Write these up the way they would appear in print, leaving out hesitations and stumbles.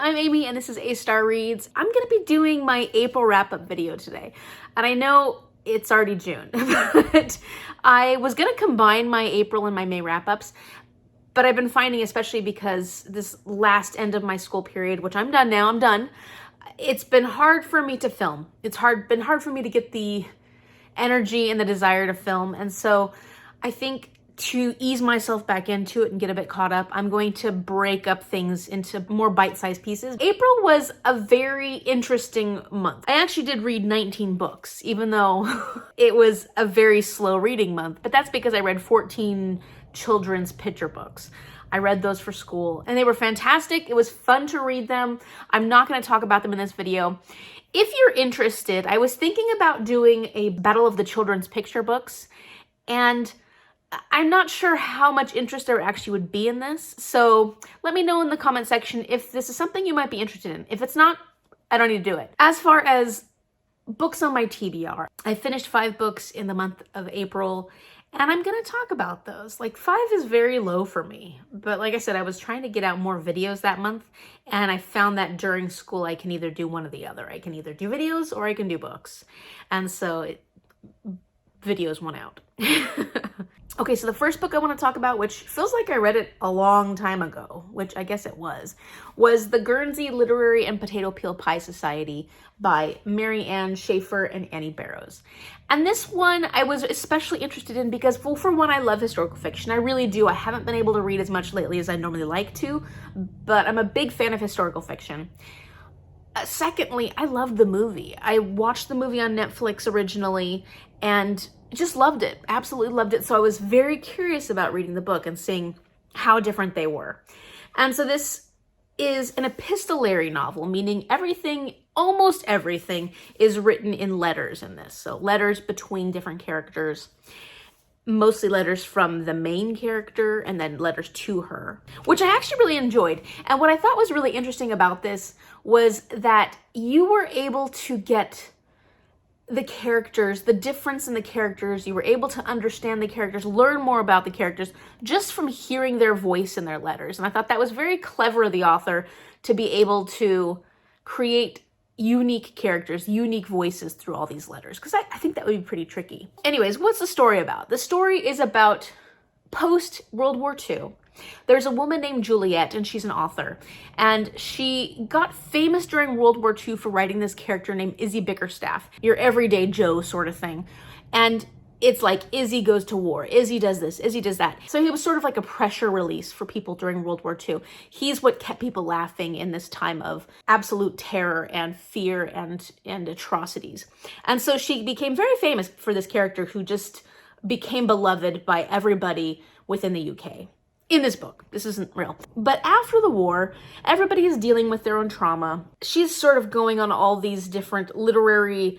I'm Amy and this is A-Star Reads. I'm gonna be doing my April wrap-up video today. And I know it's already June, but I was gonna combine my April and my May wrap-ups, but I've been finding, especially because this last end of my school period, which I'm done now, I'm done, it's been hard for me to film. It's been hard for me to get the energy and the desire to film. And so I think to ease myself back into it and get a bit caught up, I'm going to break up things into more bite-sized pieces. April was a very interesting month. I actually did read 19 books, even though it was a very slow reading month, but that's because I read 14 children's picture books. I read those for school and they were fantastic. It was fun to read them. I'm not going to talk about them in this video. If you're interested, I was thinking about doing a battle of the children's picture books, and I'm not sure how much interest there actually would be in this. So let me know in the comment section if this is something you might be interested in. If it's not, I don't need to do it. As far as books on my TBR, I finished 5 books in the month of April, and I'm gonna talk about those. Like 5 is very low for me, but like I said, I was trying to get out more videos that month, and I found that during school I can either do one or the other. I can either do videos or I can do books. And so videos won out. Okay, so the first book I want to talk about, which feels like I read it a long time ago, which I guess it was The Guernsey Literary and Potato Peel Pie Society by Mary Ann Shaffer and Annie Barrows. And this one I was especially interested in because, well, for one, I love historical fiction. I really do. I haven't been able to read as much lately as I normally like to, but I'm a big fan of historical fiction. Secondly, I loved the movie. I watched the movie on Netflix originally and just loved it, absolutely loved it. So I was very curious about reading the book and seeing how different they were. And so this is an epistolary novel, meaning everything, almost everything, is written in letters in this. So letters between different characters, mostly letters from the main character and then letters to her, which I actually really enjoyed. And what I thought was really interesting about this was that you were able to get the characters, the difference in the characters. You were able to understand the characters, learn more about the characters just from hearing their voice in their letters. And I thought that was very clever of the author to be able to create unique characters, unique voices through all these letters, because I think that would be pretty tricky. Anyways, what's the story about? The story is about post-World War II. There's a woman named Juliet, and she's an author, and she got famous during World War II for writing this character named Izzy Bickerstaff, your everyday Joe sort of thing. And it's like Izzy goes to war, Izzy does this, Izzy does that. So he was sort of like a pressure release for people during World War II. He's what kept people laughing in this time of absolute terror and fear and atrocities. And so she became very famous for this character who just became beloved by everybody within the UK. In this book, this isn't real. But after the war, everybody is dealing with their own trauma. She's sort of going on all these different literary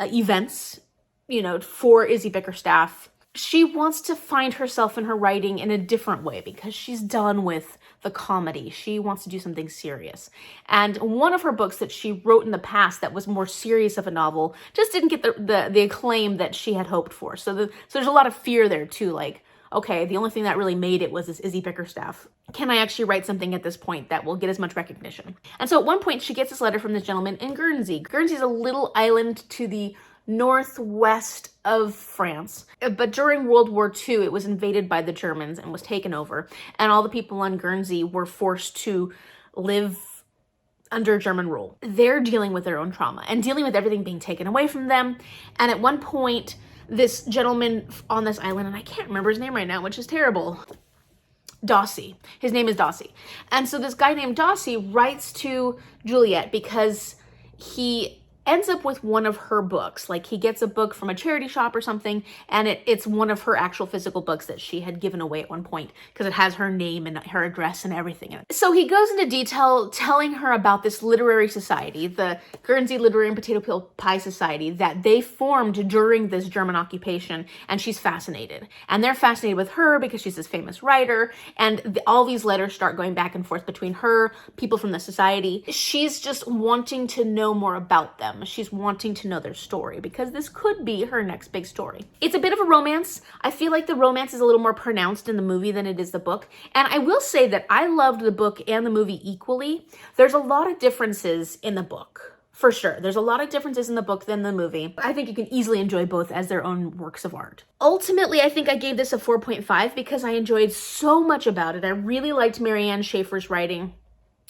events, you know, for Izzy Bickerstaff. She wants to find herself in her writing in a different way because she's done with the comedy. She wants to do something serious. And one of her books that she wrote in the past that was more serious of a novel just didn't get the acclaim that she had hoped for. So there's a lot of fear there too, like, okay, the only thing that really made it was this Izzy Bickerstaff. Can I actually write something at this point that will get as much recognition? And so at one point she gets this letter from this gentleman in Guernsey. Guernsey is a little island to the northwest of France. But during World War II, it was invaded by the Germans and was taken over. And all the people on Guernsey were forced to live under German rule. They're dealing with their own trauma and dealing with everything being taken away from them. And at one point, this gentleman on this island, and I can't remember his name right now, which is terrible. Dossie. His name is Dossie. And so this guy named Dossie writes to Juliet because he ends up with one of her books. Like he gets a book from a charity shop or something, and it's one of her actual physical books that she had given away at one point because it has her name and her address and everything in it. So he goes into detail telling her about this literary society, the Guernsey Literary and Potato Peel Pie Society, that they formed during this German occupation, and she's fascinated. And they're fascinated with her because she's this famous writer, and all these letters start going back and forth between her, people from the society. She's just wanting to know more about them. them. She's wanting to know their story because this could be her next big story. It's a bit of a romance. I feel like the romance is a little more pronounced in the movie than it is the book. And I will say that I loved the book and the movie equally. There's a lot of differences in the book. For sure. There's a lot of differences in the book than the movie. I think you can easily enjoy both as their own works of art. Ultimately, I think I gave this a 4.5 because I enjoyed so much about it. I really liked Marianne Shaffer's writing.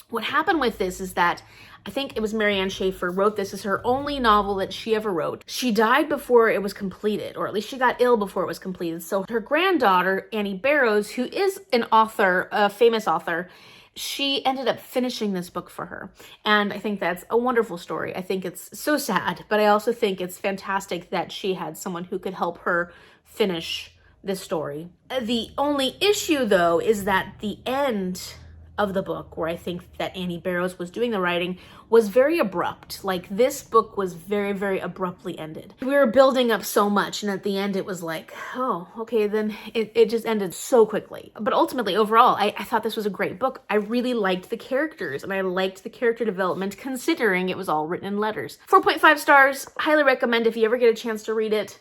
What happened with this is that I think it was Marianne Shaffer wrote this as her only novel that she ever wrote. She died before it was completed, or at least she got ill before it was completed. So her granddaughter, Annie Barrows, who is an author, a famous author, she ended up finishing this book for her. And I think that's a wonderful story. I think it's so sad, but I also think it's fantastic that she had someone who could help her finish this story. The only issue, though, is that the end of the book, where I think that Annie Barrows was doing the writing, was very abrupt. Like, this book was very, very abruptly ended. We were building up so much, and at the end it was like, oh, okay, then it just ended so quickly. But ultimately, overall, I thought this was a great book. I really liked the characters, and I liked the character development, considering it was all written in letters. 4.5 stars, highly recommend if you ever get a chance to read it.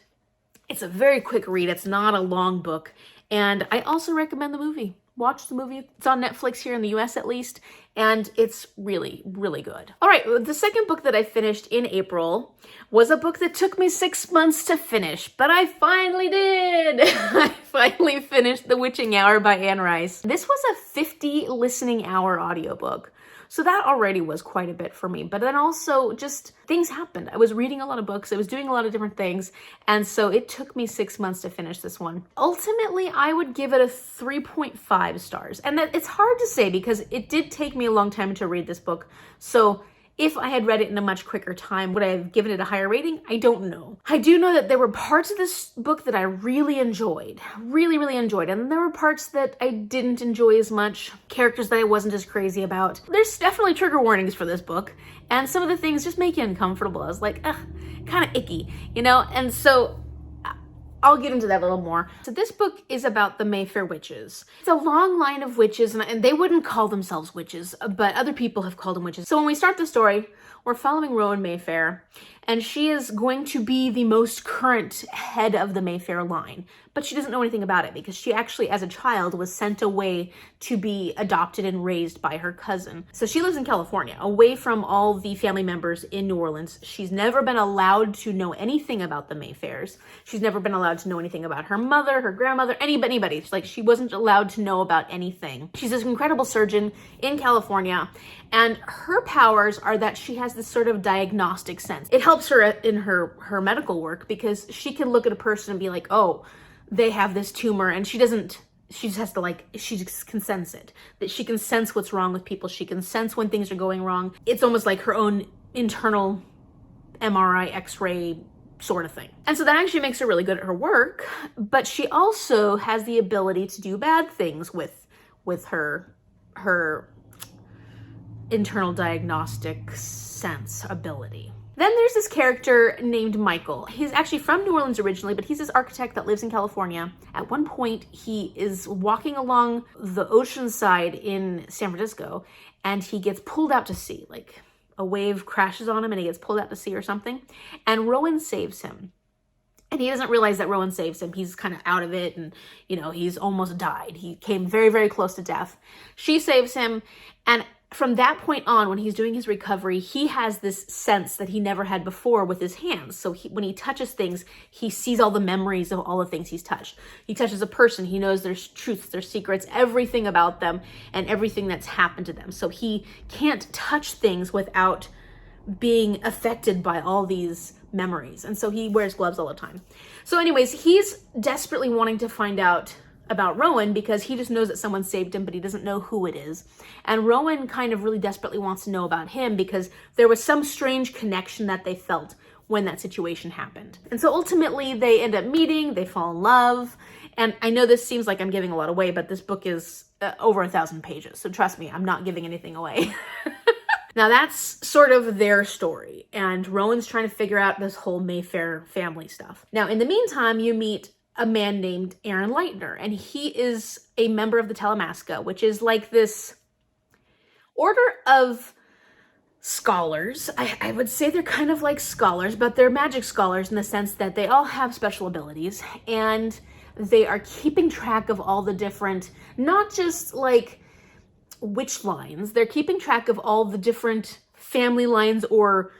It's a very quick read, it's not a long book, and I also recommend the movie. Watch the movie. It's on Netflix here in the US at least, and it's really, really good. All right, the second book that I finished in April was a book that took me 6 months to finish, but I finally did. I finally finished The Witching Hour by Anne Rice. This was a 50 listening hour audiobook. So that already was quite a bit for me. But then also just things happened. I was reading a lot of books. I was doing a lot of different things. And so it took me 6 months to finish this one. Ultimately, I would give it a 3.5 stars. And that it's hard to say because it did take me a long time to read this book. So if I had read it in a much quicker time, would I have given it a higher rating? I don't know. I do know that there were parts of this book that I really enjoyed. Really, really enjoyed. And there were parts that I didn't enjoy as much. Characters that I wasn't as crazy about. There's definitely trigger warnings for this book. And some of the things just make you uncomfortable. I was like, ugh, kind of icky, you know? And so I'll get into that a little more. So this book is about the Mayfair witches. It's a long line of witches, and they wouldn't call themselves witches, but other people have called them witches. So when we start the story, we're following Rowan Mayfair, and she is going to be the most current head of the Mayfair line. But she doesn't know anything about it because she actually, as a child, was sent away to be adopted and raised by her cousin. So she lives in California, away from all the family members in New Orleans. She's never been allowed to know anything about the Mayfairs. She's never been allowed to know anything about her mother, her grandmother, anybody. It's like she wasn't allowed to know about anything. She's this incredible surgeon in California, and her powers are that she has this sort of diagnostic sense. It helps her in her medical work because she can look at a person and be like, oh, they have this tumor, and she just has to she just can sense it. That she can sense what's wrong with people. She can sense when things are going wrong. It's almost like her own internal MRI, X-ray sort of thing. And so that actually makes her really good at her work, but she also has the ability to do bad things with her internal diagnostic sense ability. Then there's this character named Michael. He's actually from New Orleans originally, but he's this architect that lives in California. At one point, he is walking along the ocean side in San Francisco, and he gets pulled out to sea. Like a wave crashes on him and he gets pulled out to sea or something. And Rowan saves him. And he doesn't realize that Rowan saves him. He's kind of out of it, and, you know, he's almost died. He came very, very close to death. She saves him, and from that point on, when he's doing his recovery, he has this sense that he never had before with his hands. So when he touches things, he sees all the memories of all the things he's touched. He touches a person, he knows their truths, their secrets, everything about them, and everything that's happened to them. So he can't touch things without being affected by all these memories. And so he wears gloves all the time. So anyways, he's desperately wanting to find out about Rowan because he just knows that someone saved him, but he doesn't know who it is. And Rowan kind of really desperately wants to know about him because there was some strange connection that they felt when that situation happened. And so ultimately they end up meeting, they fall in love. And I know this seems like I'm giving a lot away, but this book is over 1,000 pages. So trust me, I'm not giving anything away. Now that's sort of their story. And Rowan's trying to figure out this whole Mayfair family stuff. Now, in the meantime, you meet a man named Aaron Leitner, and he is a member of the Talamasca, which is like this order of scholars. I would say they're kind of like scholars, but they're magic scholars in the sense that they all have special abilities, and they are keeping track of all the different, not just like witch lines, they're keeping track of all the different family lines or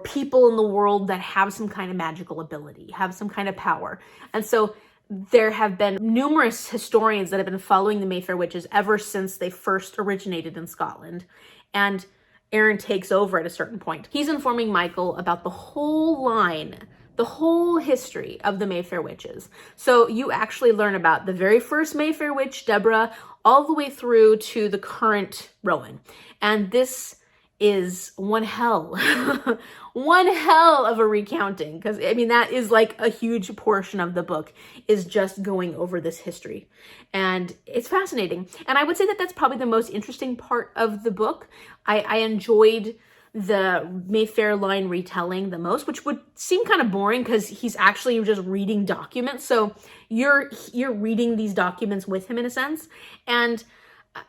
people in the world that have some kind of magical ability, have some kind of power. And so there have been numerous historians that have been following the Mayfair witches ever since they first originated in Scotland. And Aaron takes over at a certain point. He's informing Michael about the whole line, the whole history of the Mayfair witches. So you actually learn about the very first Mayfair witch, Deborah, all the way through to the current Rowan. And this is one hell, one hell of a recounting. Because, I mean, that is like a huge portion of the book is just going over this history. And it's fascinating. And I would say that that's probably the most interesting part of the book. I enjoyed the Mayfair line retelling the most, which would seem kind of boring because he's actually just reading documents. So you're reading these documents with him in a sense. And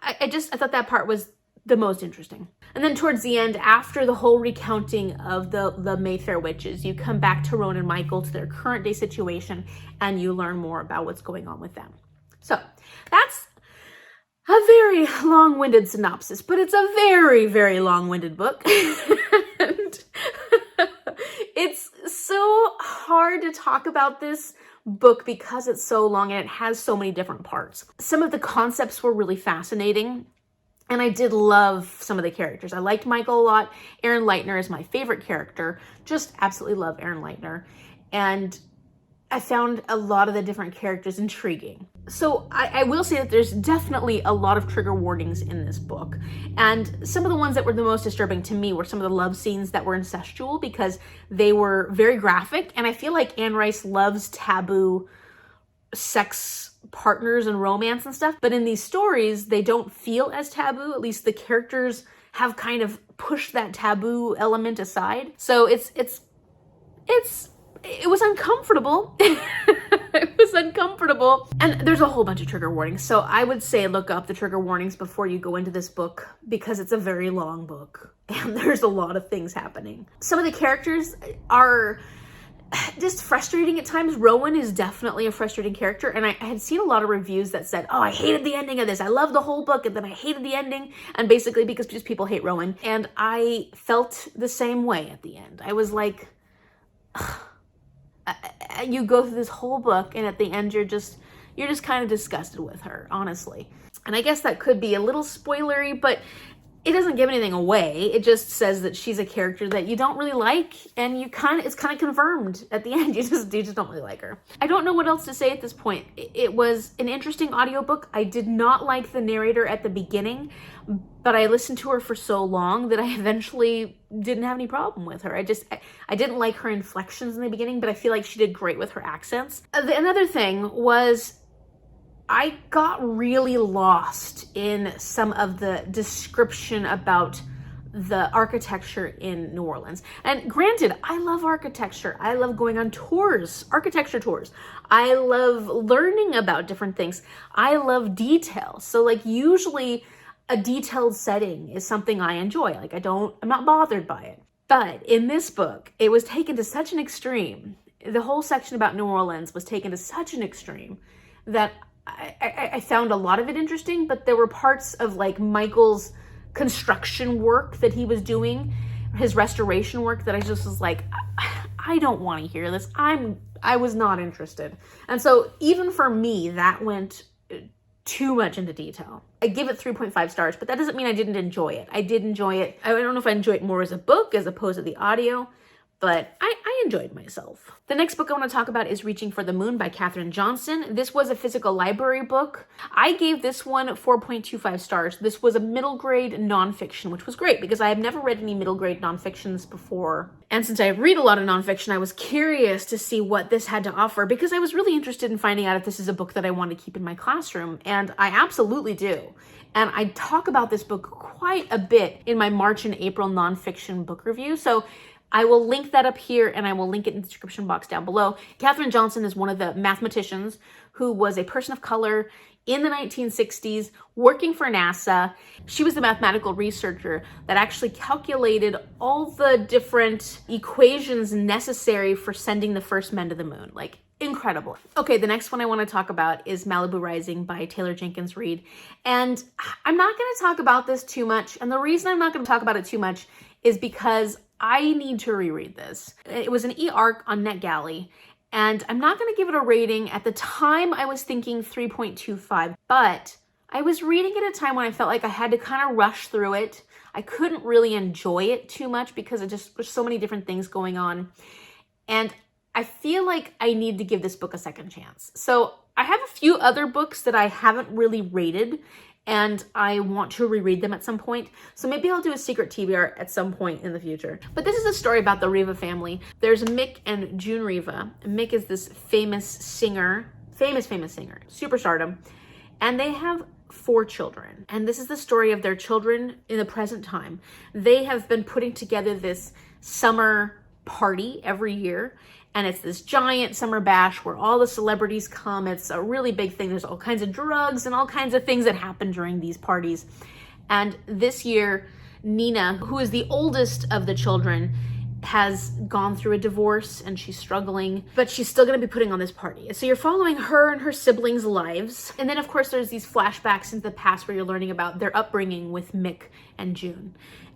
I thought that part was the most interesting. And then towards the end, after the whole recounting of the Mayfair witches, you come back to Rowan and Michael, to their current day situation, and you learn more about what's going on with them. So that's a very long-winded synopsis, but it's a very, very long-winded book. And it's so hard to talk about this book because it's so long and it has so many different parts. Some of the concepts were really fascinating. And I did love some of the characters. I liked Michael a lot. Aaron Leitner is my favorite character. Just absolutely love Aaron Leitner. And I found a lot of the different characters intriguing. So I will say that there's definitely a lot of trigger warnings in this book. And some of the ones that were the most disturbing to me were some of the love scenes that were incestual because they were very graphic. And I feel like Anne Rice loves taboo sex partners and romance and stuff, but in these stories they don't feel as taboo. At least the characters have kind of pushed that taboo element aside. So it was uncomfortable. It was uncomfortable. And there's a whole bunch of trigger warnings. So I would say look up the trigger warnings before you go into this book because it's a very long book and there's a lot of things happening. Some of the characters are just frustrating at times. Rowan is definitely a frustrating character, and I had seen a lot of reviews that said, oh, I hated the ending of this. I loved the whole book, and then I hated the ending, and basically because just people hate Rowan. And I felt the same way at the end. I was like, you go through this whole book, and at the end you're just kind of disgusted with her, honestly. And I guess that could be a little spoilery, but it doesn't give anything away. It just says that she's a character that you don't really like, and it's kind of confirmed at the end. You just don't really like her. I don't know what else to say at this point. It was an interesting audiobook. I did not like the narrator at the beginning, but I listened to her for so long that I eventually didn't have any problem with her. I didn't like her inflections in the beginning, but I feel like she did great with her accents. Another thing was, I got really lost in some of the description about the architecture in New Orleans. And granted, I love architecture. I love going on tours, architecture tours. I love learning about different things. I love detail. So like usually a detailed setting is something I enjoy. Like I'm not bothered by it. But in this book, it was taken to such an extreme. The whole section about New Orleans was taken to such an extreme that I found a lot of it interesting, but there were parts of like Michael's construction work that he was doing, his restoration work, that I just was like, I don't want to hear this. I was not interested. And so even for me, that went too much into detail. I give it 3.5 stars, but that doesn't mean I didn't enjoy it. I did enjoy it. I don't know if I enjoyed it more as a book as opposed to the audio, but I enjoyed myself. The next book I want to talk about is Reaching for the Moon by Katherine Johnson. This was a physical library book. I gave this one 4.25 stars. This was a middle grade nonfiction, which was great because I have never read any middle grade nonfictions before. And since I read a lot of nonfiction, I was curious to see what this had to offer because I was really interested in finding out if this is a book that I want to keep in my classroom. And I absolutely do. And I talk about this book quite a bit in my March and April nonfiction book review. So I will link that up here and I will link it in the description box down below. Katherine Johnson is one of the mathematicians who was a person of color in the 1960s, working for NASA. She was the mathematical researcher that actually calculated all the different equations necessary for sending the first men to the moon. Like, incredible. Okay, the next one I want to talk about is Malibu Rising by Taylor Jenkins Reid. And I'm not going to talk about this too much. And the reason I'm not going to talk about it too much is because I need to reread this. It was an e-arc on NetGalley, and I'm not going to give it a rating. At the time, I was thinking 3.25, but I was reading it at a time when I felt like I had to kind of rush through it. I couldn't really enjoy it too much because there's so many different things going on. And I feel like I need to give this book a second chance. So I have a few other books that I haven't really rated, and I want to reread them at some point. So maybe I'll do a secret TBR at some point in the future. But this is a story about the Riva family. There's Mick and June Riva. Mick is this famous singer, famous singer, superstardom. And they have 4 children. And this is the story of their children in the present time. They have been putting together this summer party every year. And it's this giant summer bash where all the celebrities come. It's a really big thing. There's all kinds of drugs and all kinds of things that happen during these parties. And this year, Nina, who is the oldest of the children, has gone through a divorce and she's struggling, but she's still going to be putting on this party. So you're following her and her siblings' lives. And then, of course, there's these flashbacks into the past where you're learning about their upbringing with Mick and June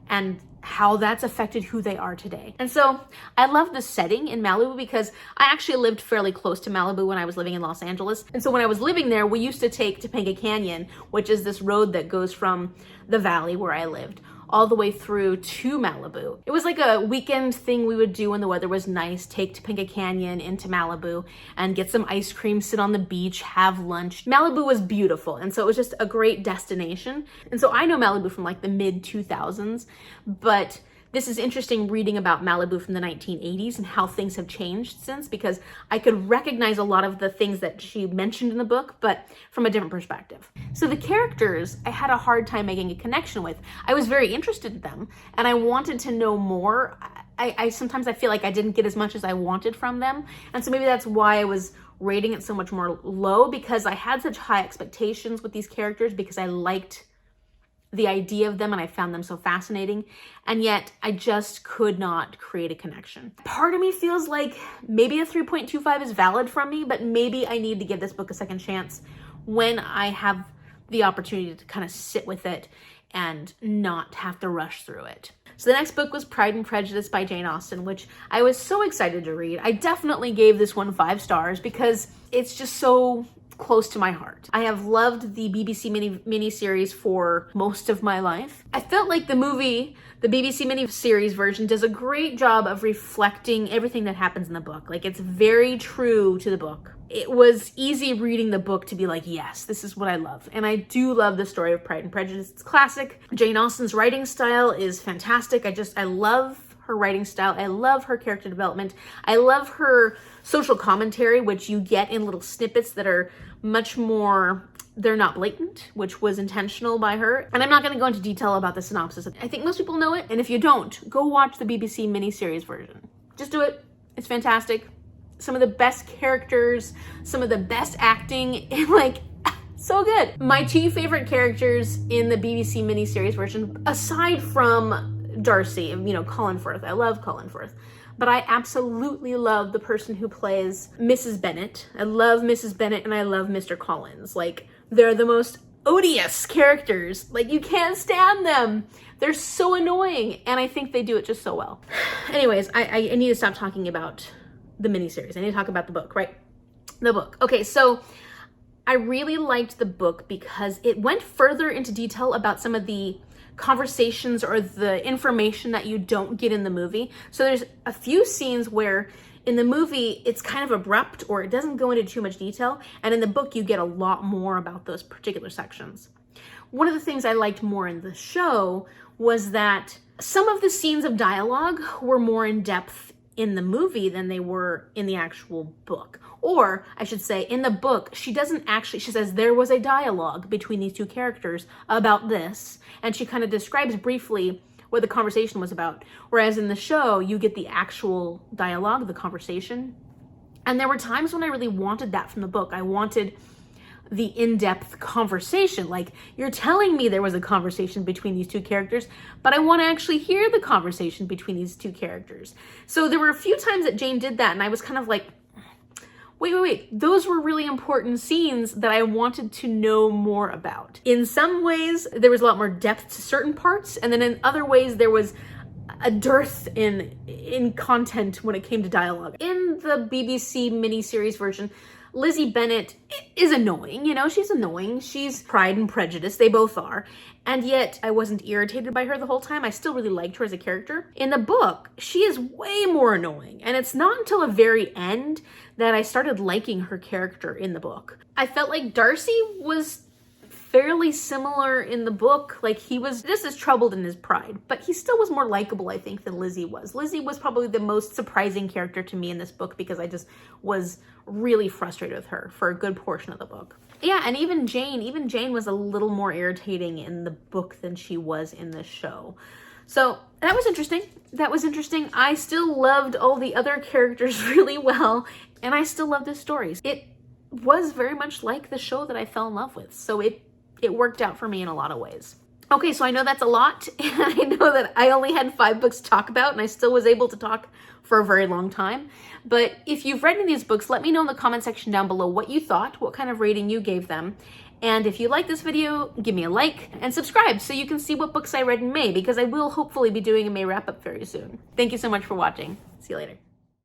and how that's affected who they are today. And so I love the setting in Malibu because I actually lived fairly close to Malibu when I was living in Los Angeles. And so when I was living there, we used to take Topanga Canyon, which is this road that goes from the valley where I lived all the way through to Malibu. It was like a weekend thing we would do when the weather was nice, take Topanga Canyon into Malibu and get some ice cream, sit on the beach, have lunch. Malibu was beautiful, and so it was just a great destination. And so I know Malibu from like the mid 2000s, but this is interesting reading about Malibu from the 1980s and how things have changed since, because I could recognize a lot of the things that she mentioned in the book, but from a different perspective. So the characters, I had a hard time making a connection with. I was very interested in them and I wanted to know more. I sometimes I feel like I didn't get as much as I wanted from them. And so maybe that's why I was rating it so much more low, because I had such high expectations with these characters because I liked the idea of them and I found them so fascinating, and yet I just could not create a connection. Part of me feels like maybe a 3.25 is valid from me, but maybe I need to give this book a second chance when I have the opportunity to kind of sit with it and not have to rush through it. So the next book was Pride and Prejudice by Jane Austen, which I was so excited to read. I definitely gave this one 5 stars because it's just so close to my heart. I have loved the BBC miniseries for most of my life. I felt like the movie, the BBC miniseries version, does a great job of reflecting everything that happens in the book. Like, it's very true to the book. It was easy reading the book to be like, yes, this is what I love. And I do love the story of Pride and Prejudice. It's classic. Jane Austen's writing style is fantastic. I love her writing style. I love her character development. I love her social commentary, which you get in little snippets that are much more, they're not blatant, which was intentional by her. And I'm not going to go into detail about the synopsis. I think most people know it. And if you don't, go watch the BBC miniseries version. Just do it. It's fantastic. Some of the best characters, some of the best acting, like, so good. My 2 favorite characters in the BBC miniseries version, aside from Darcy, you know, Colin Firth. I love Colin Firth. But I absolutely love the person who plays Mrs. Bennet. I love Mrs. Bennet and I love Mr. Collins. Like, they're the most odious characters. Like, you can't stand them. They're so annoying. And I think they do it just so well. Anyways, I need to stop talking about the miniseries. I need to talk about the book, right? The book. Okay, so I really liked the book because it went further into detail about some of the conversations or the information that you don't get in the movie. So there's a few scenes where in the movie it's kind of abrupt or it doesn't go into too much detail, and in the book you get a lot more about those particular sections. One of the things I liked more in the show was that some of the scenes of dialogue were more in depth in the movie than they were in the actual book. Or I should say, in the book, she says there was a dialogue between these 2 characters about this, and she kind of describes briefly what the conversation was about. Whereas in the show, you get the actual dialogue, the conversation. And there were times when I really wanted that from the book. I wanted the in-depth conversation. Like, you're telling me there was a conversation between these two characters, but I want to actually hear the conversation between these two characters. So there were a few times that Jane did that, and I was kind of like, wait, those were really important scenes that I wanted to know more about. In some ways, there was a lot more depth to certain parts, and then in other ways, there was a dearth in content when it came to dialogue. In the BBC miniseries version, Lizzie Bennet is annoying, you know, she's annoying. She's Pride and Prejudice, they both are. And yet I wasn't irritated by her the whole time. I still really liked her as a character. In the book, she is way more annoying. And it's not until the very end that I started liking her character in the book. I felt like Darcy was fairly similar in the book. Like, he was just as troubled in his pride, but he still was more likable, I think, than Lizzie was. Lizzie was probably the most surprising character to me in this book because I just was really frustrated with her for a good portion of the book. Yeah, and even Jane was a little more irritating in the book than she was in the show. So that was interesting. I still loved all the other characters really well, and I still love the stories. It was very much like the show that I fell in love with, so it worked out for me in a lot of ways. Okay, so I know that's a lot, and I know that I only had 5 books to talk about, and I still was able to talk for a very long time. But if you've read any of these books, let me know in the comment section down below what you thought, what kind of rating you gave them. And if you like this video, give me a like and subscribe so you can see what books I read in May, because I will hopefully be doing a May wrap-up very soon. Thank you so much for watching. See you later.